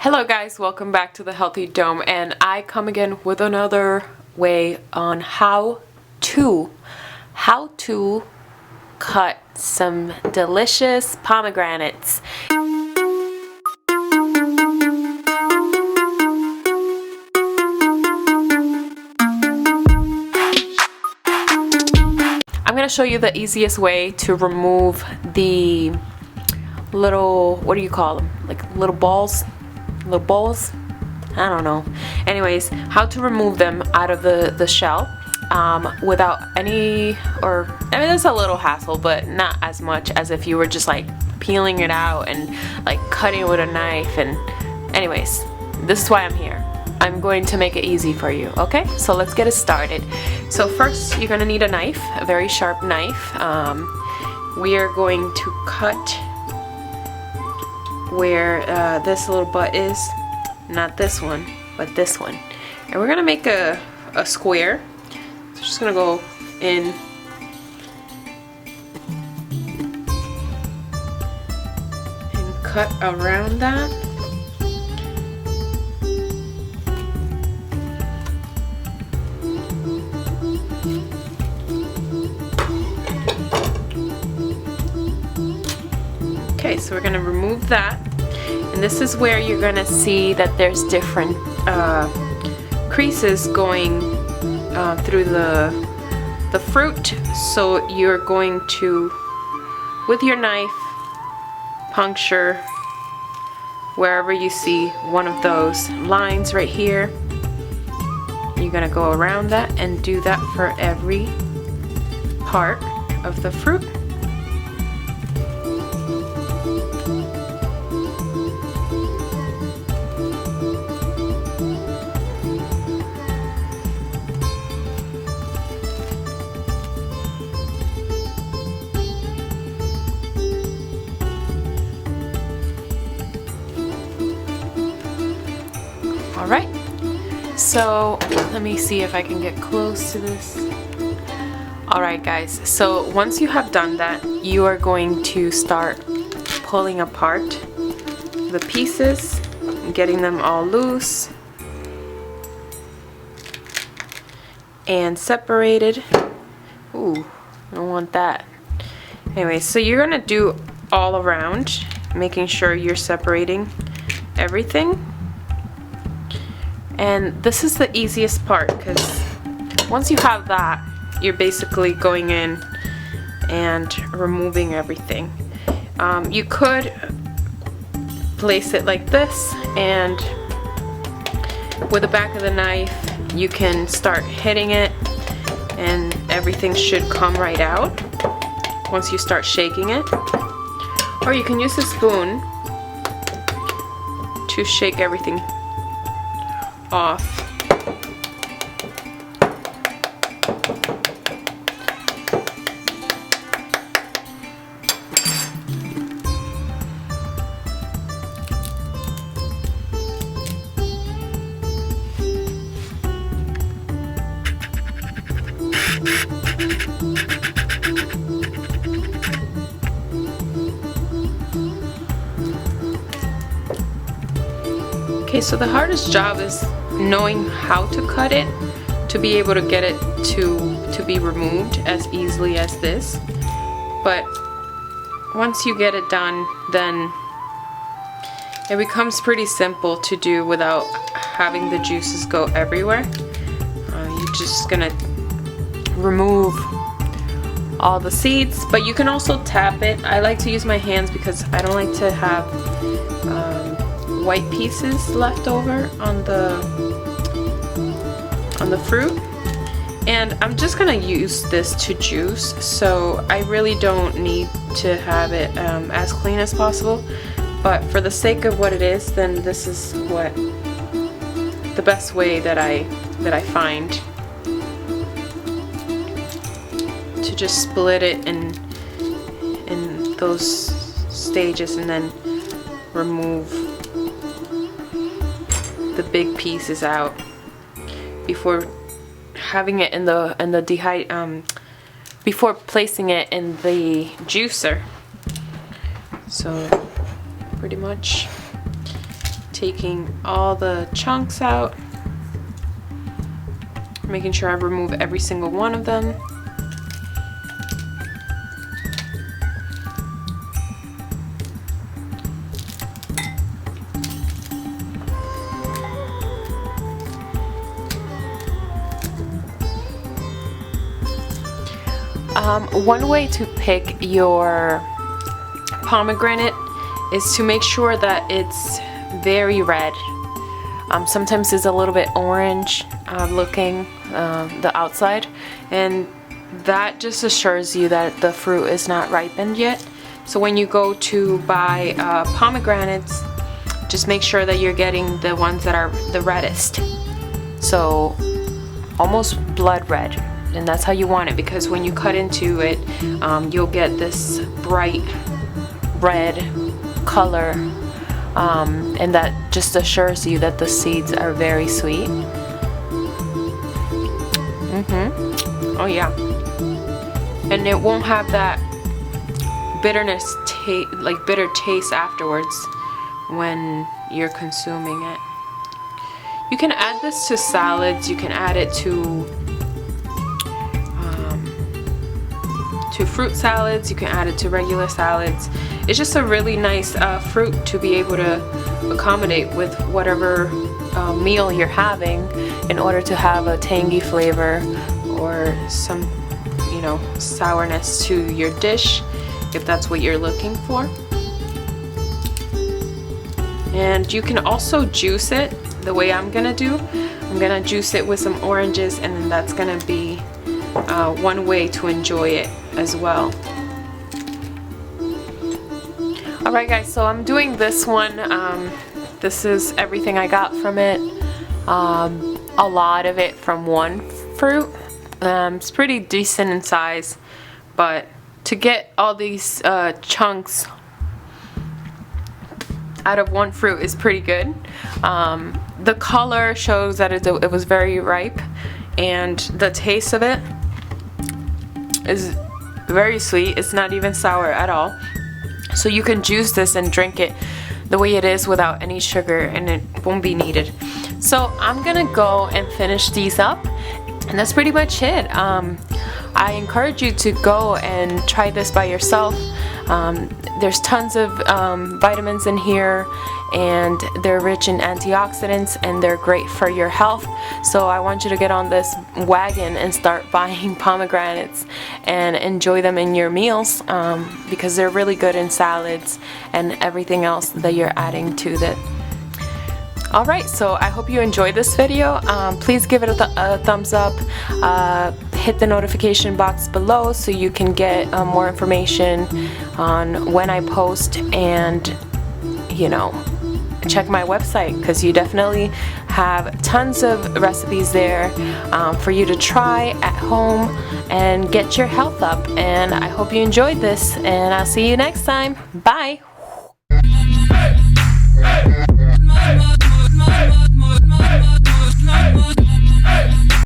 Hello guys, welcome back to the Healthy Dome, and I come again with another way on how to cut some delicious pomegranates. I'm going to show you the easiest way to remove the little, what do you call them, like little balls, I don't know. Anyways, how to remove them out of the shell without any, or I mean, it's a little hassle, but not as much as if you were just like peeling it out and like cutting it with a knife. And anyways, this is why I'm here. I'm going to make it easy for you. Okay, so let's get it started. So first you're gonna need a knife, a very sharp knife. We are going to cut where this little butt is, not this one, but this one, and we're gonna make a square. So just gonna go in and cut around that. Okay, so we're going to remove that, and this is where you're going to see that there's different creases going through the fruit. So you're going to, with your knife, puncture wherever you see one of those lines right here. You're going to go around that and do that for every part of the fruit. Alright, so let me see if I can get close to this. Alright guys, so once you have done that, you are going to start pulling apart the pieces, getting them all loose and separated. Ooh, I don't want that. Anyway, so you're gonna do all around, making sure you're separating everything. And this is the easiest part, because once you have that, you're basically going in and removing everything. You could place it like this, and with the back of the knife you can start hitting it and everything should come right out once you start shaking it. Or you can use a spoon to shake everything off. Okay, so the hardest job is knowing how to cut it to be able to get it to be removed as easily as this. But once you get it done, then it becomes pretty simple to do without having the juices go everywhere. You're just gonna remove all the seeds, but you can also tap it. I like to use my hands because I don't like to have white pieces left over on the fruit. And I'm just gonna use this to juice, so I really don't need to have it as clean as possible, but for the sake of what it is, then this is what the best way that I find to just split it in those stages and then remove the big pieces out before having it in the before placing it in the juicer. So pretty much taking all the chunks out, making sure I remove every single one of them. One way to pick your pomegranate is to make sure that it's very red. Sometimes it's a little bit orange looking, the outside, and that just assures you that the fruit is not ripened yet. So when you go to buy pomegranates, just make sure that you're getting the ones that are the reddest. So almost blood red. And that's how you want it, because when you cut into it, you'll get this bright red color, and that just assures you that the seeds are very sweet. Oh yeah. And it won't have that bitterness, like bitter taste afterwards when you're consuming it. You can add this to salads, you can add it to fruit salads, you can add it to regular salads. It's just a really nice fruit to be able to accommodate with whatever meal you're having, in order to have a tangy flavor or some, you know, sourness to your dish, if that's what you're looking for. And you can also juice it the way I'm gonna do. I'm gonna juice it with some oranges, and then that's gonna be one way to enjoy it as well. Alright guys, so I'm doing this one. This is everything I got from it. A lot of it from one fruit. It's pretty decent in size, but to get all these chunks out of one fruit is pretty good. The color shows that it was very ripe, and the taste of it is very sweet. It's not even sour at all. So you can juice this and drink it the way it is without any sugar, and it won't be needed. So I'm gonna go and finish these up, and that's pretty much it. I encourage you to go and try this by yourself. There's tons of vitamins in here, and they're rich in antioxidants, and they're great for your health. So I want you to get on this wagon and start buying pomegranates and enjoy them in your meals, because they're really good in salads and everything else that you're adding to it. Alright, so I hope you enjoyed this video. Please give it a thumbs up. Hit the notification box below so you can get more information on when I post, and, you know, check my website, because you definitely have tons of recipes there for you to try at home and get your health up. And I hope you enjoyed this, and I'll see you next time. Bye!